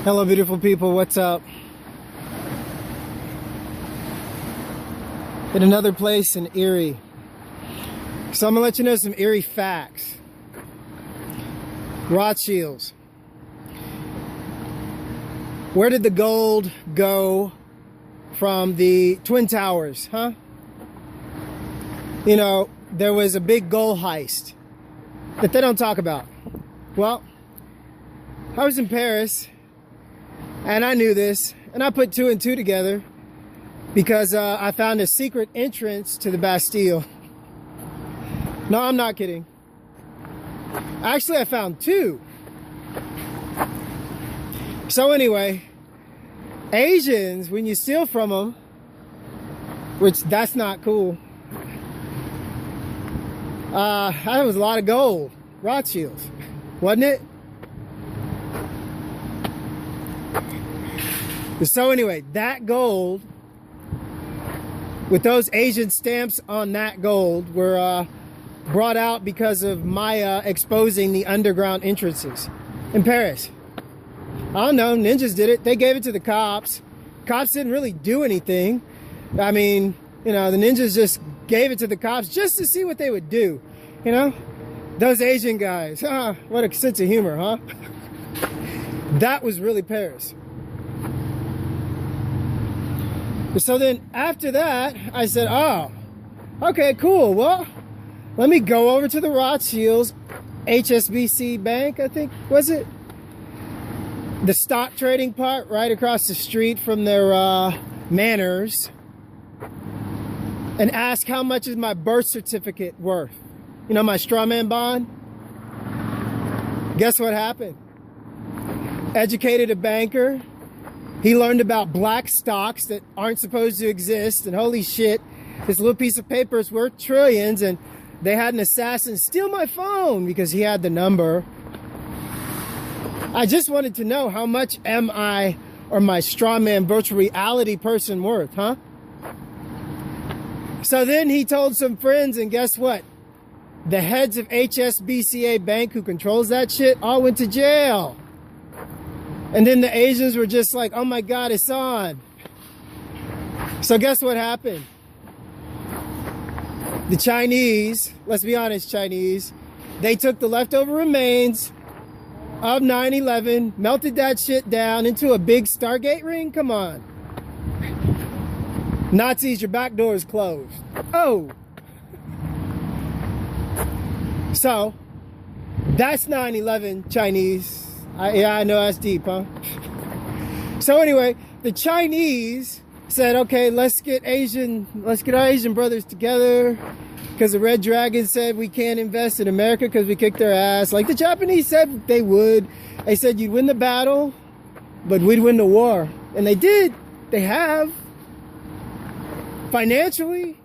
Hello, beautiful people. What's up? In another place in Erie. So I'm gonna let you know some Erie facts. Rothschilds. Where did the gold go from the Twin Towers, huh? You know, there was a big gold heist that they don't talk about. Well, I was in Paris and I knew this, and I put two and two together because I found a secret entrance to the Bastille. No, I'm not kidding. Actually, I found two. So anyway, Asians, when you steal from them, which that's not cool, that was a lot of gold. Rothschilds, wasn't it? So anyway, that gold, with those Asian stamps on that gold, were brought out because of Maya exposing the underground entrances in Paris. I don't know, ninjas did it. They gave it to the cops. Cops didn't really do anything. I mean, you know, the ninjas just gave it to the cops just to see what they would do. You know, those Asian guys, what a sense of humor, huh? That was really Paris. So then after that, I said, oh, okay, cool. Well, let me go over to the Rothschilds, HSBC Bank, I think, was it? The stock trading part right across the street from their manors, and ask how much is my birth certificate worth? You know, my strawman bond? Guess what happened? Educated a banker. He learned about black stocks that aren't supposed to exist, and holy shit, this little piece of paper is worth trillions, and they had an assassin steal my phone because he had the number. I just wanted to know, how much am I or my strawman virtual reality person worth, huh? So then he told some friends, and guess what? The heads of HSBCA Bank, who controls that shit, all went to jail. And then the Asians were just like, oh my God, it's on. So guess what happened? The Chinese, let's be honest, Chinese, they took the leftover remains of 9/11, melted that shit down into a big Stargate ring. Come on. Nazis, your back door is closed. Oh. So, that's 9/11, Chinese. Yeah, I know that's deep, huh? So anyway, the Chinese said, okay, let's get our Asian brothers together, because the Red Dragon said we can't invest in America because we kicked their ass. Like the Japanese said they would. They said you'd win the battle, but we'd win the war. And they did. They have. Financially.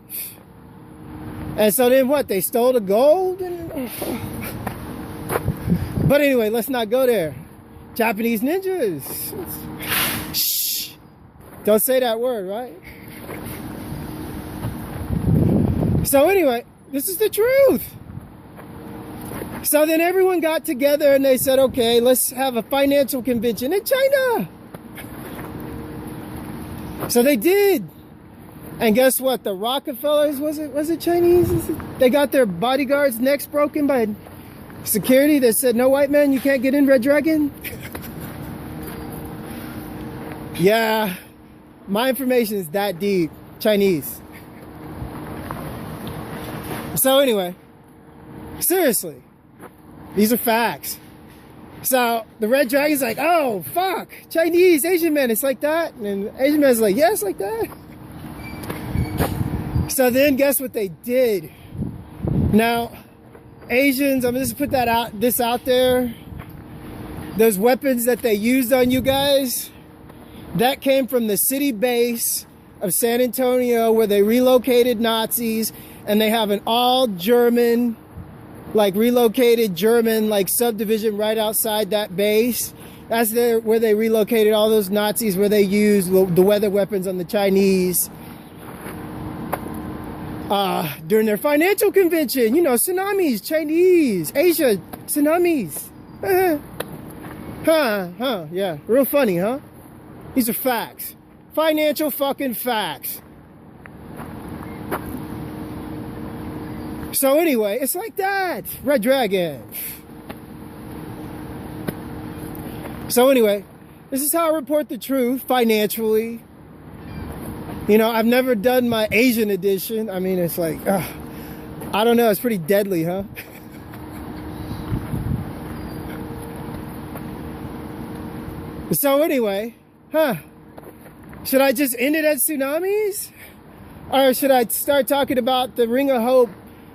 And so then what? They stole the gold? But anyway, let's not go there. Japanese ninjas. Shh. Don't say that word, right? So anyway, this is the truth. So then everyone got together and they said, okay, let's have a financial convention in China. So they did. And guess what? The Rockefellers, was it Chinese? They got their bodyguards' necks broken by security that said, no white man, you can't get in, Red Dragon. Yeah, my information is that deep. Chinese. So anyway, seriously, these are facts. So the Red Dragon's like, oh, fuck, Chinese, Asian man, it's like that? And Asian man's like, yeah, it's like that. So then guess what they did? Now, Asians, I'm just put this out there. Those weapons that they used on you guys, that came from the city base of San Antonio, where they relocated Nazis, and they have an all German, like relocated German, like subdivision right outside that base. That's where they relocated all those Nazis, where they used the weather weapons on the Chinese. During their financial convention, you know, tsunamis, Chinese, Asia, tsunamis. Yeah. Real funny, huh? These are facts. Financial fucking facts. So anyway, it's like that. Red Dragon. So anyway, this is how I report the truth financially. You know, I've never done my Asian edition. I mean, it's like, I don't know. It's pretty deadly, huh? So anyway, should I just end it at tsunamis? Or should I start talking about the Ring of Hope?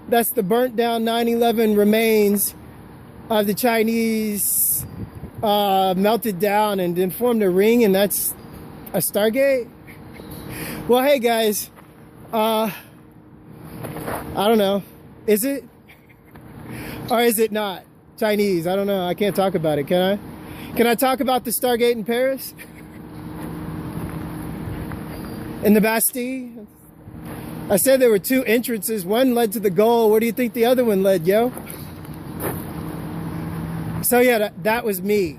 That's the burnt down 9/11 remains of the Chinese melted down and then formed a ring, and that's a Stargate? Well, hey guys, I don't know. Is it? Or is it not? Chinese, I don't know. I can't talk about it, can I? Can I talk about the Stargate in Paris? In the Bastille? I said there were two entrances. One led to the goal. Where do you think the other one led, yo? So yeah, that was me.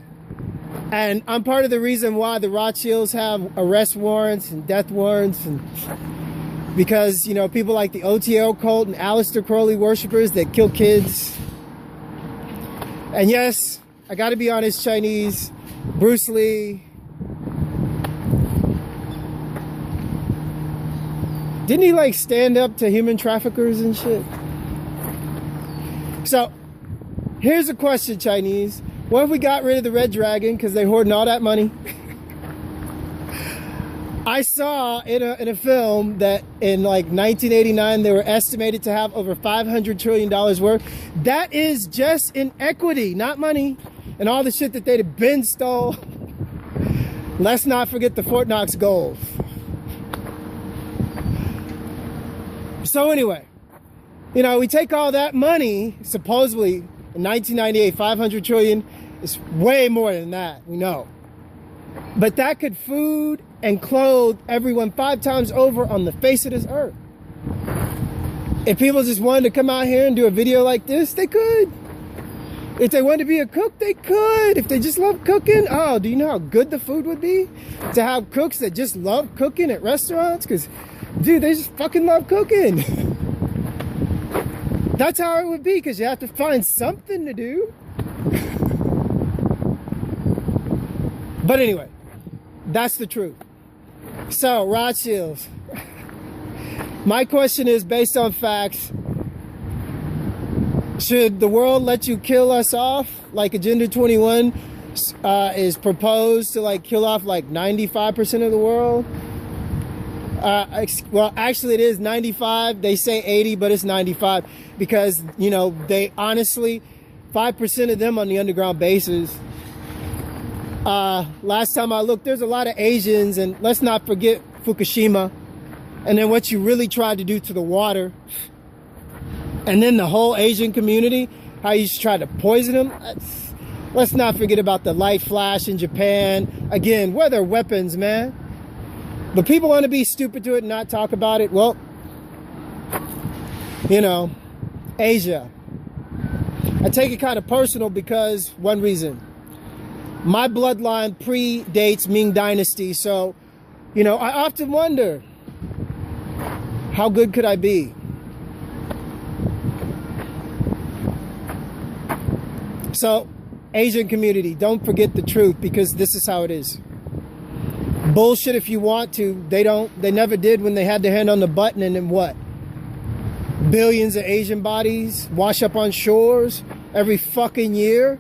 And I'm part of the reason why the Rothschilds have arrest warrants and death warrants, and because, you know, people like the OTO cult and Aleister Crowley worshippers that kill kids. And yes, I gotta be honest, Chinese, Bruce Lee. Didn't he like stand up to human traffickers and shit? So here's a question, Chinese. What if we got rid of the Red Dragon because they hoarding all that money? I saw in a film that in like 1989 they were estimated to have over $500 trillion worth. That is just in equity, not money, and all the shit that they'd have been stole. Let's not forget the Fort Knox gold. So anyway, you know, we take all that money, supposedly in 1998, 500 trillion, is way more than that, we know. But that could food and clothe everyone 5 times over on the face of this earth. If people just wanted to come out here and do a video like this, they could. If they wanted to be a cook, they could. If they just love cooking, oh, do you know how good the food would be? To have cooks that just love cooking at restaurants? Because, dude, they just fucking love cooking. That's how it would be, because you have to find something to do. But anyway, that's the truth. So, Rothschilds. My question is based on facts. Should the world let you kill us off? Like Agenda 21 is proposed to like kill off like 95% of the world. Well, actually it is 95. They say 80, but it's 95 because, you know, they honestly, 5% of them on the underground bases. Last time I looked, there's a lot of Asians, and let's not forget Fukushima, and then what you really tried to do to the water, and then the whole Asian community, how you tried to poison them. Let's not forget about the light flash in Japan. Again, weather weapons, man. But people want to be stupid to it and not talk about it. Well, you know, Asia. I take it kind of personal because one reason. My bloodline predates Ming Dynasty, so, you know, I often wonder, how good could I be? So, Asian community, don't forget the truth, because this is how it is. Bullshit if you want to. They never did when they had their hand on the button, and then what? Billions of Asian bodies wash up on shores every fucking year.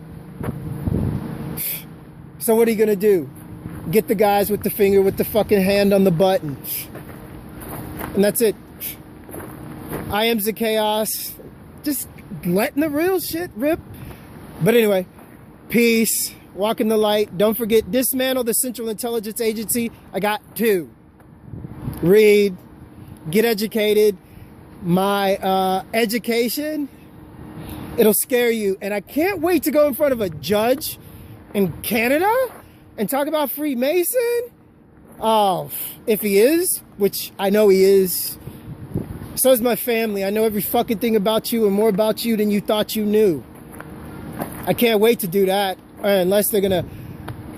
So what are you gonna do? Get the guys with the finger with the fucking hand on the button. And that's it. I am Zakaos. Just letting the real shit rip. But anyway, peace. Walk in the light. Don't forget, dismantle the Central Intelligence Agency. I got 2. Read. Get educated. My education, it'll scare you. And I can't wait to go in front of a judge in Canada and talk about Freemason. Oh, if he is, which I know he is. So is my family. I know every fucking thing about you and more about you than you thought you knew. I can't wait to do that, unless they're gonna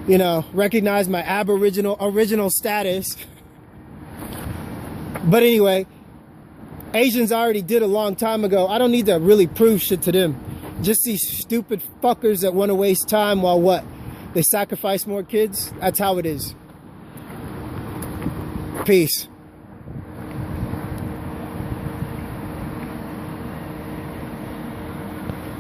you know, recognize my original status. But anyway, Asians already did a long time ago. I don't need to really prove shit to them. Just these stupid fuckers that want to waste time while what? They sacrifice more kids? That's how it is. Peace.